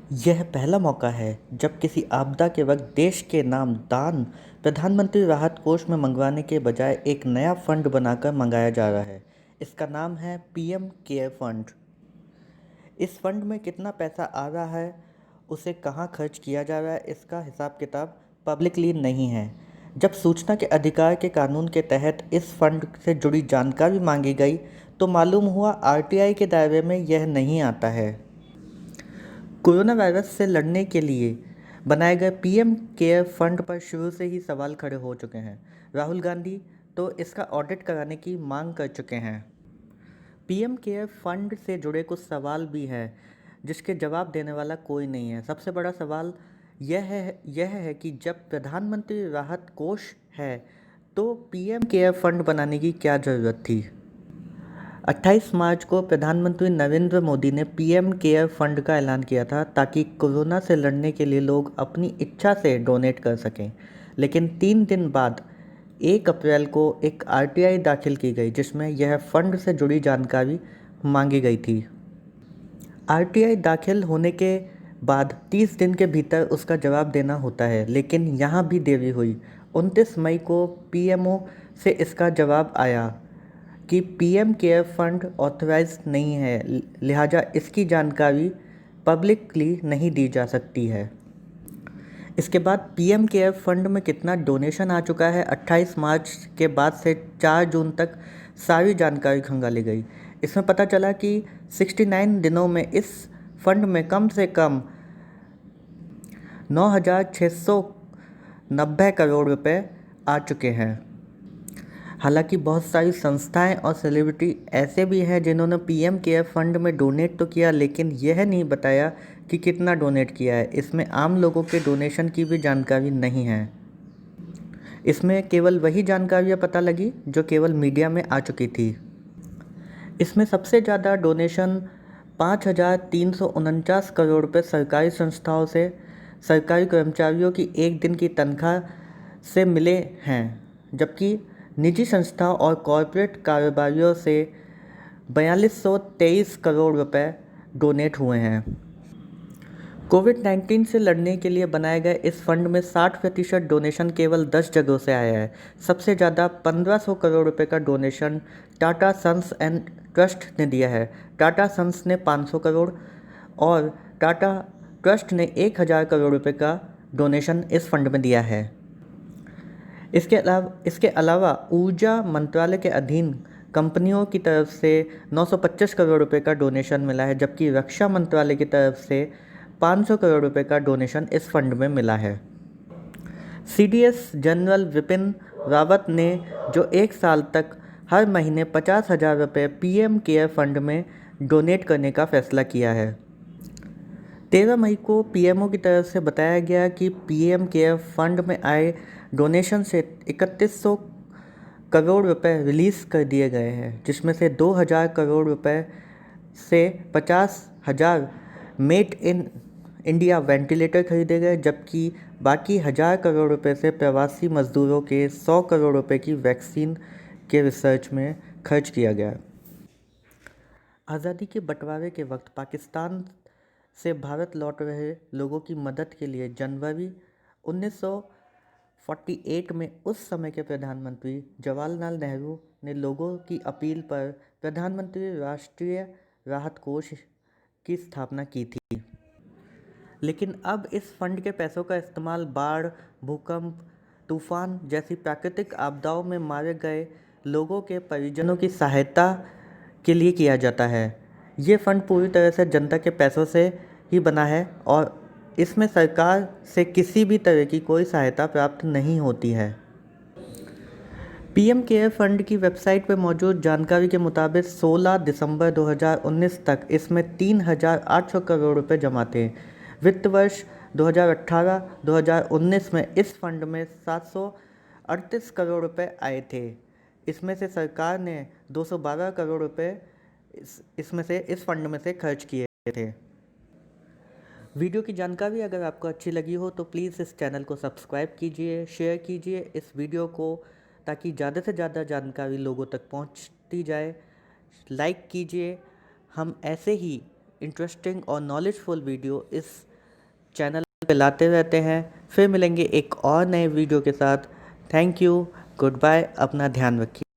यह पहला मौका है जब किसी आपदा के वक्त देश के नाम दान प्रधानमंत्री राहत कोष में मंगवाने के बजाय एक नया फंड बनाकर मंगाया जा रहा है। इसका नाम है पीएम केयर फंड। इस फंड में कितना पैसा आ रहा है, उसे कहाँ खर्च किया जा रहा है, इसका हिसाब किताब पब्लिकली नहीं है। जब सूचना के अधिकार के कानून के तहत इस फंड से जुड़ी जानकारी मांगी गई तो मालूम हुआ आरटीआई के दायरे में यह नहीं आता है। कोरोना वायरस से लड़ने के लिए बनाए गए पीएम केयर फंड पर शुरू से ही सवाल खड़े हो चुके हैं। राहुल गांधी तो इसका ऑडिट कराने की मांग कर चुके हैं। पीएम केयर फंड से जुड़े कुछ सवाल भी हैं जिसके जवाब देने वाला कोई नहीं है। सबसे बड़ा सवाल यह है कि जब प्रधानमंत्री राहत कोष है तो पीएम केयर फंड बनाने की क्या ज़रूरत थी। 28 मार्च को प्रधानमंत्री नरेंद्र मोदी ने पीएम केयर फंड का ऐलान किया था ताकि कोरोना से लड़ने के लिए लोग अपनी इच्छा से डोनेट कर सकें। लेकिन 3 दिन बाद 1 अप्रैल को एक आरटीआई दाखिल की गई जिसमें यह फंड से जुड़ी जानकारी मांगी गई थी। आरटीआई दाखिल होने के बाद 30 दिन के भीतर उसका जवाब देना होता है, लेकिन यहाँ भी देरी हुई। 29 मई को पीएमओ से इसका जवाब आया कि पीएम केयर फंड ऑथराइज्ड नहीं है, लिहाजा इसकी जानकारी पब्लिकली नहीं दी जा सकती है। इसके बाद पीएम केयर फंड में कितना डोनेशन आ चुका है, 28 मार्च के बाद से 4 जून तक सारी जानकारी खंगाली गई। इसमें पता चला कि 69 दिनों में इस फंड में कम से कम 9,690 करोड़ रुपए आ चुके हैं। हालांकि बहुत सारी संस्थाएं और सेलिब्रिटी ऐसे भी हैं जिन्होंने पीएम केयर फंड में डोनेट तो किया, लेकिन यह नहीं बताया कि कितना डोनेट किया है। इसमें आम लोगों के डोनेशन की भी जानकारी नहीं है। इसमें केवल वही जानकारियाँ पता लगी जो केवल मीडिया में आ चुकी थी। इसमें सबसे ज़्यादा डोनेशन 5,349 करोड़ रुपये सरकारी संस्थाओं से सरकारी कर्मचारियों की एक दिन की तनख्वाह से मिले हैं, जबकि निजी संस्थाओं और कॉरपोरेट कारोबारियों से 4223 करोड़ रुपए डोनेट हुए हैं। कोविड-19 से लड़ने के लिए बनाए गए इस फंड में 60% डोनेशन केवल 10 जगहों से आया है। सबसे ज़्यादा 1500 करोड़ रुपए का donation Tata Sons and trust ने दिया है। टाटा सन्स ने 500 करोड़ और टाटा ट्रस्ट ने 1000 करोड़ रुपए का डोनेशन इस फंड में दिया है। इसके अलावा ऊर्जा मंत्रालय के अधीन कंपनियों की तरफ से 925 करोड़ रुपए का डोनेशन मिला है, जबकि रक्षा मंत्रालय की तरफ से 500 करोड़ रुपए का डोनेशन इस फंड में मिला है। सीडीएस जनरल विपिन रावत ने जो 1 साल तक हर महीने 50,000 रुपये पीएम केयर फंड में डोनेट करने का फैसला किया है। 13 मई को पीएमओ की तरफ से बताया गया कि पीएम केयर फंड में आए डोनेशन से 3100 करोड़ रुपए रिलीज़ कर दिए गए हैं, जिसमें से 2000 करोड़ रुपए से 50,000 मेड इन इंडिया वेंटिलेटर खरीदे गए, जबकि बाकी 1000 करोड़ रुपए से प्रवासी मजदूरों के 100 करोड़ रुपए की वैक्सीन के रिसर्च में खर्च किया गया। आज़ादी के बंटवारे के वक्त पाकिस्तान से भारत लौट रहे लोगों की मदद के लिए जनवरी 1948 में उस समय के प्रधानमंत्री जवाहरलाल नेहरू ने लोगों की अपील पर प्रधानमंत्री राष्ट्रीय राहत कोष की स्थापना की थी। लेकिन अब इस फंड के पैसों का इस्तेमाल बाढ़, भूकंप, तूफान जैसी प्राकृतिक आपदाओं में मारे गए लोगों के परिजनों की सहायता के लिए किया जाता है। ये फंड पूरी तरह से जनता के पैसों से ही बना है और इसमें सरकार से किसी भी तरह की कोई सहायता प्राप्त नहीं होती है। पीएम केयर फंड की वेबसाइट पर मौजूद जानकारी के मुताबिक 16 दिसंबर 2019 तक इसमें 3,800 करोड़ रुपए जमा थे। वित्त वर्ष 2018-2019 में इस फंड में 738 करोड़ रुपए आए थे। इसमें से सरकार ने 212 करोड़ रुपए इस फंड में से खर्च किए थे। वीडियो की जानकारी अगर आपको अच्छी लगी हो तो प्लीज़ इस चैनल को सब्सक्राइब कीजिए, शेयर कीजिए इस वीडियो को ताकि ज़्यादा से ज़्यादा जानकारी लोगों तक पहुंचती जाए। लाइक कीजिए। हम ऐसे ही इंटरेस्टिंग और नॉलेजफुल वीडियो इस चैनल पे लाते रहते हैं। फिर मिलेंगे एक और नए वीडियो के साथ। थैंक यू, गुड बाय, अपना ध्यान रखिए।